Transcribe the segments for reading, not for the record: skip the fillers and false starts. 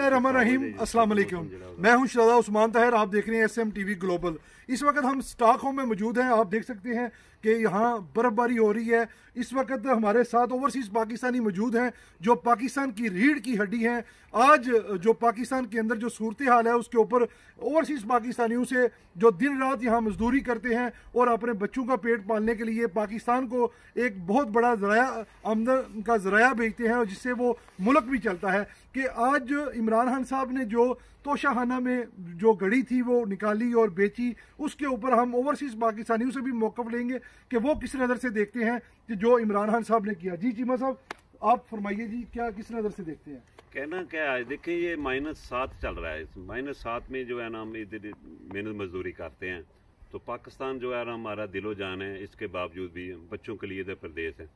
बिस्मिल्लाहिर्रहमानिर्रहीम, अस्सलाम वालेकुम। मैं हूं शहजादा उस्मान ताहिर, आप देख रहे हैं SMTV ग्लोबल। इस वक्त हम स्टॉकहोम में मौजूद हैं। आप देख सकते हैं कि यहाँ बर्फबारी हो रही है। इस वक्त हमारे साथ ओवरसीज़ पाकिस्तानी मौजूद हैं जो पाकिस्तान की रीढ़ की हड्डी हैं। आज जो पाकिस्तान के अंदर जो सूरत हाल है उसके ऊपर ओवरसीज़ पाकिस्तानियों से जो दिन रात यहाँ मजदूरी करते हैं और अपने बच्चों का पेट पालने के लिए पाकिस्तान को एक बहुत बड़ा ज़राया आमदन का ज़राया भेजते हैं और जिससे वो मुल्क भी चलता है, कि आज इमरान खान साहब ने जो तोशाखाना में जो घड़ी थी वो निकाली और बेची, उसके ऊपर हम ओवरसीज़ पाकिस्तानियों से भी मौक़िफ़ लेंगे कि वो किस नज़र से देखते हैं कि जो इमरान खान साहब ने किया। जी चीमा साहब, आप फरमाइए जी, क्या किस नज़र से देखते हैं? कहना क्या है, देखिए ये -7 चल रहा है। -7 में जो है ना हम इधर मेहनत मजदूरी करते हैं, तो पाकिस्तान जो है ना हमारा दिलो जान है, इसके बावजूद भी बच्चों के लिए इधर प्रदेश है।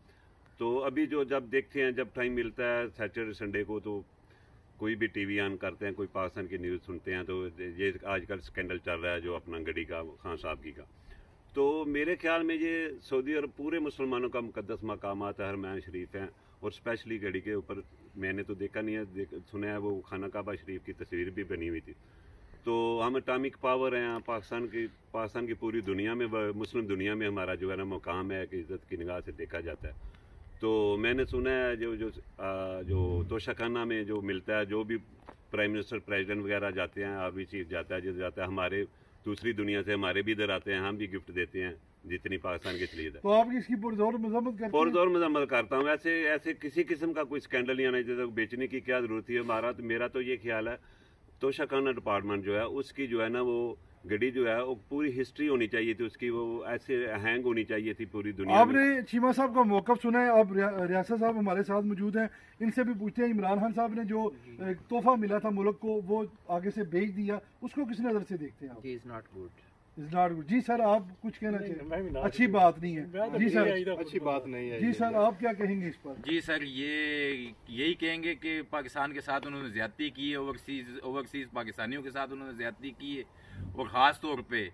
तो अभी जो जब देखते हैं, जब टाइम मिलता है सैटरडे संडे को, तो कोई भी टीवी ऑन करते हैं, कोई पाकिस्तान की न्यूज़ सुनते हैं, तो ये आजकल स्कैंडल चल रहा है जो अपना गड़ी का खान साहब की का। तो मेरे ख्याल में ये सऊदी और पूरे मुसलमानों का मुकद्दस मकामात है, हरमैन शरीफ हैं, और स्पेशली गड़ी के ऊपर मैंने तो देखा नहीं है, सुना है वो खाना काबा शरीफ की तस्वीर भी बनी हुई थी। तो हम एटॉमिक पावर हैं पाकिस्तान की पूरी दुनिया में, मुस्लिम दुनिया में हमारा जो है ना मुकाम है कि इज़्ज़त की निगाह से देखा जाता है। तो मैंने सुना है जो तोशाखाना में जो मिलता है, जो भी प्राइम मिनिस्टर प्रेसिडेंट वगैरह जाते हैं, आर्मी चीफ जाता है, जिस जाता है, हमारे दूसरी दुनिया से हमारे भी इधर आते हैं, हम भी गिफ्ट देते हैं जितनी पाकिस्तान के लिए। तो आप इसकी पुरजोर मजम्मत करते हैं? पुरजोर मजम्मत करता हूँ। ऐसे किसी किस्म का कोई स्कैंडल नहीं आना चाहिए, बेचने की क्या जरूरत है। मेरा तो ये ख्याल है, तोशाखाना डिपार्टमेंट जो है उसकी जो है ना वो गड़ी जो है वो पूरी हिस्ट्री होनी चाहिए थी उसकी, वो ऐसे हैंग होनी चाहिए थी पूरी दुनिया। आपने चीमा साहब का मौक़िफ़ सुना है। अब रियासत साहब हमारे साथ मौजूद हैं, इनसे भी पूछते हैं। इमरान खान साहब ने जो तोहफा मिला था मुल्क को, वो आगे से भेज दिया, उसको किस नज़र से देखते हैं आप? Is not good. जी सर, आप कुछ कहना चाहिए? अच्छी बात नहीं है जी सर, अच्छी बात नहीं है जी सर, आप क्या कहेंगे इस पर? जी सर, यही कहेंगे कि पाकिस्तान के साथ उन्होंने ज्यादती की है, ओवरसीज़ पाकिस्तानियों के साथ उन्होंने ज्यादती की है, और ख़ास तौर पे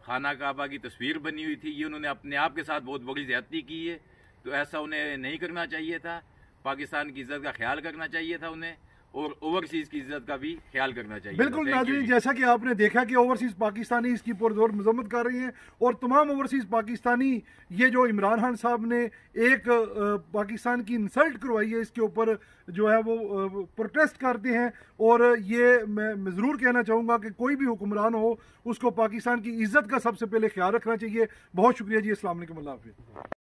खाना काबा की तस्वीर बनी हुई थी, ये उन्होंने अपने आप के साथ बहुत बड़ी ज्यादती की है। तो ऐसा उन्हें नहीं करना चाहिए था। पाकिस्तान की इज्जत का ख्याल करना चाहिए था उन्हें, और ओवरसीज़ की इज्जत का भी ख्याल करना चाहिए। बिल्कुल नाज़रीन, जैसा कि आपने देखा कि ओवरसीज़ पाकिस्तानी इसकी पुरजोर मजम्मत कर रही हैं, और तमाम ओवरसीज़ पाकिस्तानी ये जो इमरान खान साहब ने एक पाकिस्तान की इंसल्ट करवाई है, इसके ऊपर जो है वो प्रोटेस्ट करते हैं। और ये मैं ज़रूर कहना चाहूँगा कि कोई भी हुक्मरान हो, उसको पाकिस्तान की इज्जत का सबसे पहले ख्याल रखना चाहिए। बहुत शुक्रिया जी, अस्सलाम वालेकुम, अल्लाह हाफ़िज़।